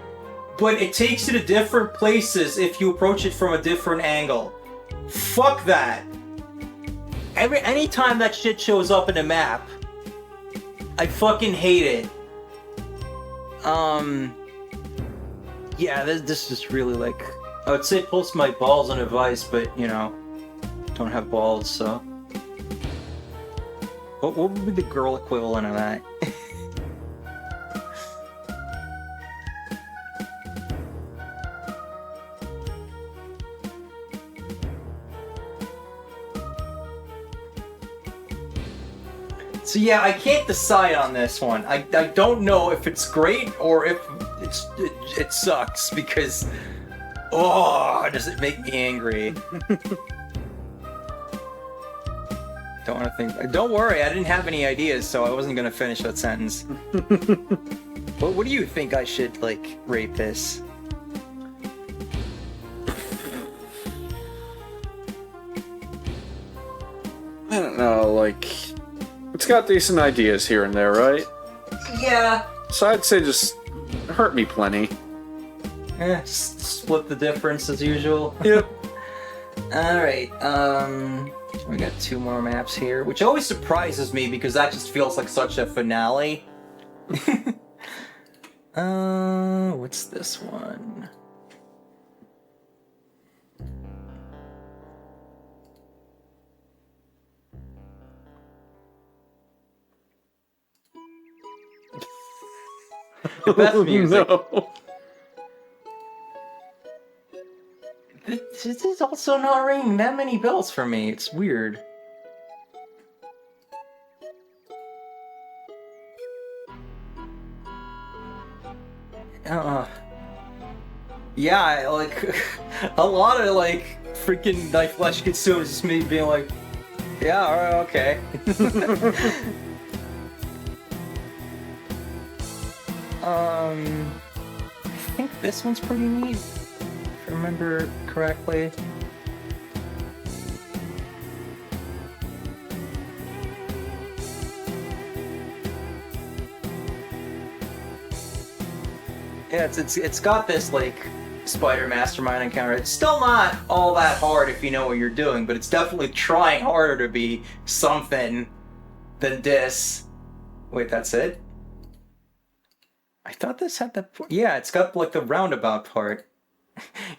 but it takes you to different places if you approach it from a different angle. Fuck that. Anytime that shit shows up in a map, I fucking hate it. Yeah, this is really like... I would say post my balls on advice, but, you know, don't have balls, so... What would be the girl equivalent of that? So yeah, I can't decide on this one. I don't know if it's great or if it sucks because... oh, does it make me angry? Don't want to think... Don't worry, I didn't have any ideas, so I wasn't going to finish that sentence. What do you think I should, like, rate this? I don't know, like... it's got decent ideas here and there, right? Yeah. So I'd say just hurt me plenty. Split the difference as usual. Yep. Alright, we got 2 more maps here, which always surprises me because that just feels like such a finale. What's this one? The best music. No. This is also not ringing that many bells for me. It's weird. Yeah, like a lot of like freaking Thy Flesh Consumed is just me being like, yeah, alright, okay. I think this one's pretty neat, if I remember correctly. Yeah, it's got this like spider mastermind encounter. It's still not all that hard if you know what you're doing, but it's definitely trying harder to be something. Then this. Wait, that's it? I thought this had the... Yeah, it's got like the roundabout part.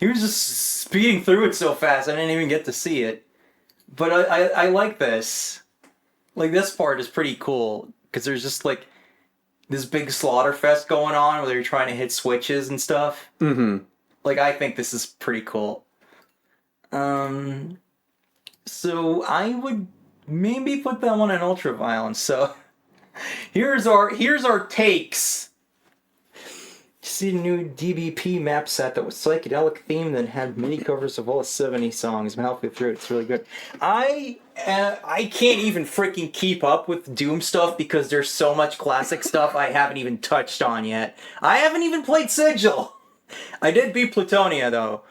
He was just speeding through it so fast, I didn't even get to see it. But I like this. Like, this part is pretty cool, because there's just like this big slaughter fest going on where you're trying to hit switches and stuff. Mm-hmm. Like, I think this is pretty cool. So I would maybe put that one in ultra violence. So here's our takes. See a new DBP map set that was psychedelic themed and had mini covers of all 70 songs. I'm halfway through it. It's really good. I can't even freaking keep up with Doom stuff because there's so much classic stuff I haven't even touched on yet. I haven't even played Sigil. I did beat Plutonia though.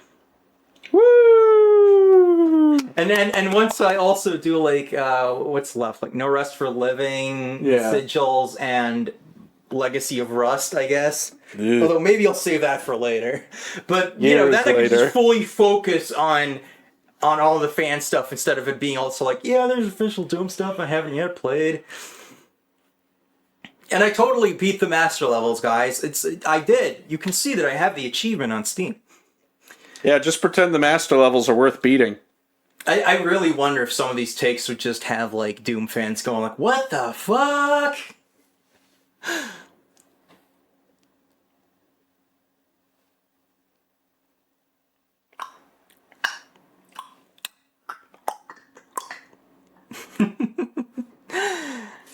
Woo! And once I also do like what's left, like No Rest for Living, Yeah. Sigils, and Legacy of Rust, I guess. Although maybe I'll save that for later. But you know, that I can just fully focus on all the fan stuff instead of it being also like, yeah, there's official Doom stuff I haven't yet played. And I totally beat the master levels, guys. I did. You can see that I have the achievement on Steam. Yeah, just pretend the master levels are worth beating. I really wonder if some of these takes would just have like Doom fans going like, what the fuck?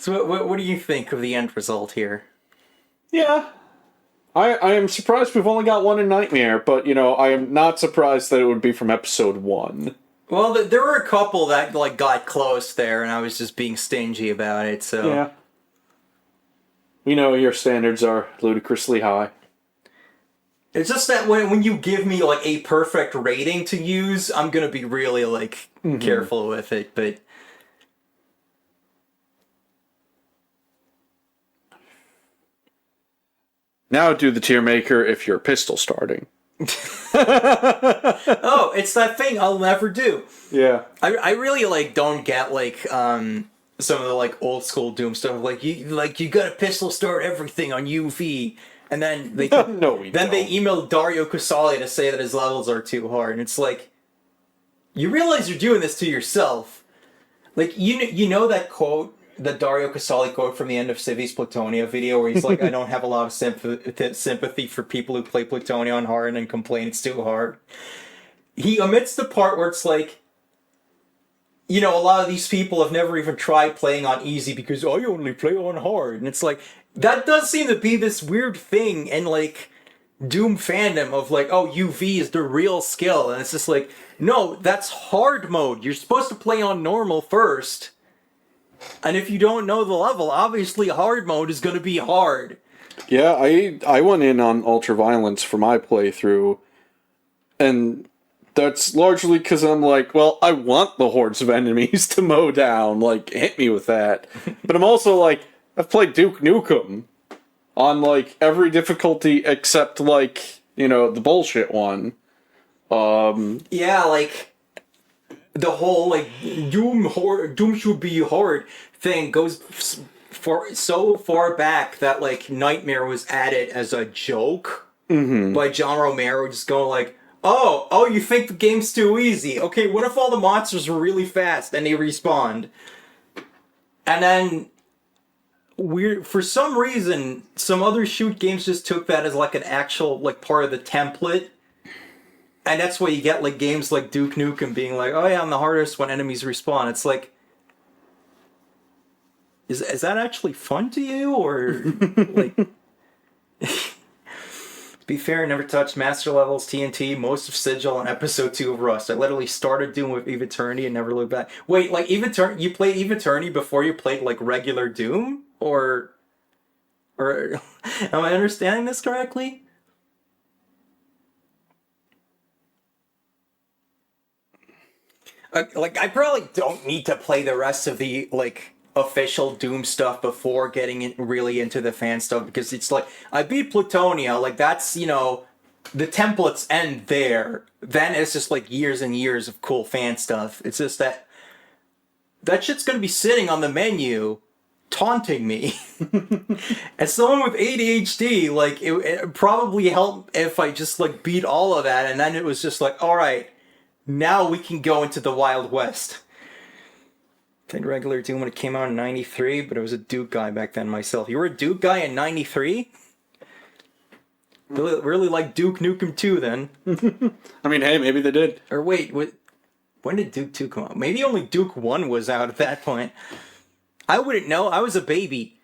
So what do you think of the end result here? Yeah. I am surprised we've only got one in Nightmare, but, you know, I am not surprised that it would be from episode 1. Well, there were a couple that like got close there, and I was just being stingy about it, so... Yeah. We know your standards are ludicrously high. It's just that when you give me like a perfect rating to use, I'm gonna be really like careful with it, but... Now do the tier maker if you're pistol starting. Oh, it's that thing I'll never do. Yeah. I really like don't get like some of the like old school Doom stuff like you gotta pistol start everything on UV, and then they they email Dario Casali to say that his levels are too hard, and it's like, you realize you're doing this to yourself. Like you know that quote, the Dario Casali quote from the end of Civi's Plutonia video where he's like, I don't have a lot of sympathy for people who play Plutonia on hard and complain it's too hard. He omits the part where it's like, you know, a lot of these people have never even tried playing on easy because I only play on hard. And it's like, that does seem to be this weird thing in like Doom fandom of like, oh, UV is the real skill. And it's just like, no, that's hard mode. You're supposed to play on normal first. And if you don't know the level, obviously hard mode is going to be hard. Yeah, I went in on ultra violence for my playthrough, and that's largely because I'm like, well, I want the hordes of enemies to mow down, like, hit me with that. But I'm also like, I've played Duke Nukem on, like, every difficulty except, like, you know, the bullshit one. Yeah, like... the whole like Doom should be hard thing goes so far back that like Nightmare was added as a joke by John Romero, just going like, oh, you think the game's too easy? Okay, what if all the monsters were really fast and they respawned? And then for some reason, some other shoot games just took that as like an actual like part of the template. And that's why you get like games like Duke Nukem being like, oh yeah, I'm the hardest when enemies respawn. It's like, is that actually fun to you, or like? To be fair, I never touched Master Levels, TNT, most of Sigil, and Episode 2 of Rust. I literally started Doom with Eve Eternity and never looked back. Wait, like you played Eve Eternity before you played like regular Doom, or am I understanding this correctly? Like, I probably don't need to play the rest of the, like, official Doom stuff before getting really into the fan stuff, because it's like, I beat Plutonia, like, that's, you know, the templates end there. Then it's just, like, years and years of cool fan stuff. It's just that shit's gonna be sitting on the menu taunting me. As someone with ADHD, like, it probably helped if I just, like, beat all of that, and then it was just like, alright, now we can go into the Wild West. Played regular Doom when it came out in 93, but I was a Duke guy back then myself. You were a Duke guy in 93? Really like Duke Nukem 2 then. I mean, hey, maybe they did. Or wait, when did Duke 2 come out? Maybe only Duke 1 was out at that point. I wouldn't know. I was a baby.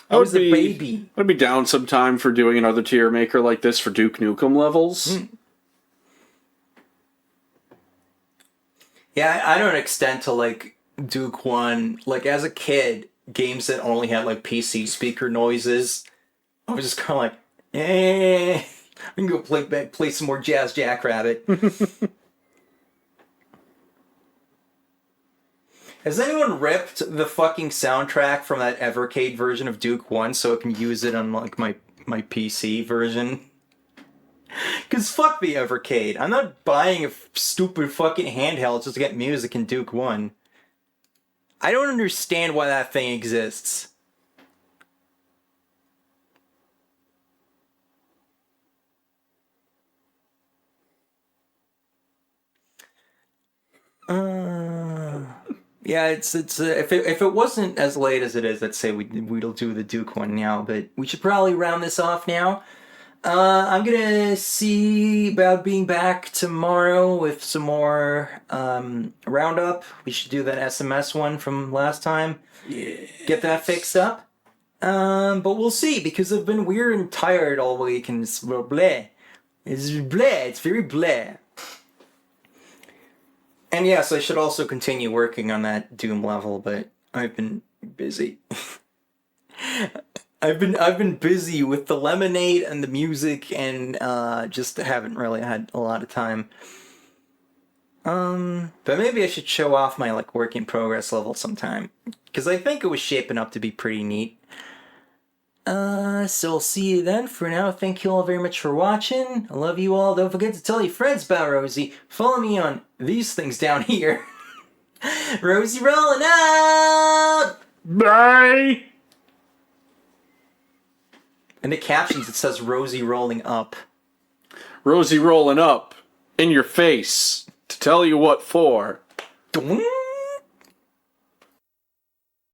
I was a baby. I'd be down sometime for doing another tier maker like this for Duke Nukem levels. Yeah, I don't extend to, like, Duke 1. Like, as a kid, games that only had, like, PC speaker noises, I was just kind of like, we can go play some more Jazz Jackrabbit. Has anyone ripped the fucking soundtrack from that Evercade version of Duke 1 so it can use it on, like, my PC version? Because fuck the Evercade. I'm not buying a stupid fucking handheld just to get music in Duke 1. I don't understand why that thing exists. Yeah, it's if it wasn't as late as it is, let's say we'll do the Duke one now, but we should probably round this off now. I'm gonna see about being back tomorrow with some more roundup. We should do that SMS one from last time. Yeah. Get that fixed up. But we'll see, because I've been weird and tired all week, and it's bleh. It's bleh. It's very bleh. And yes, I should also continue working on that Doom level, but I've been busy. I've been busy with the lemonade and the music, and just haven't really had a lot of time. But maybe I should show off my like work in progress level sometime, because I think it was shaping up to be pretty neat. So I'll see you then. For now, thank you all very much for watching. I love you all. Don't forget to tell your friends about Rosie. Follow me on these things down here. Rosie rolling out! Bye! In the captions, it says Rosie rolling up. Rosie rolling up in your face to tell you what for.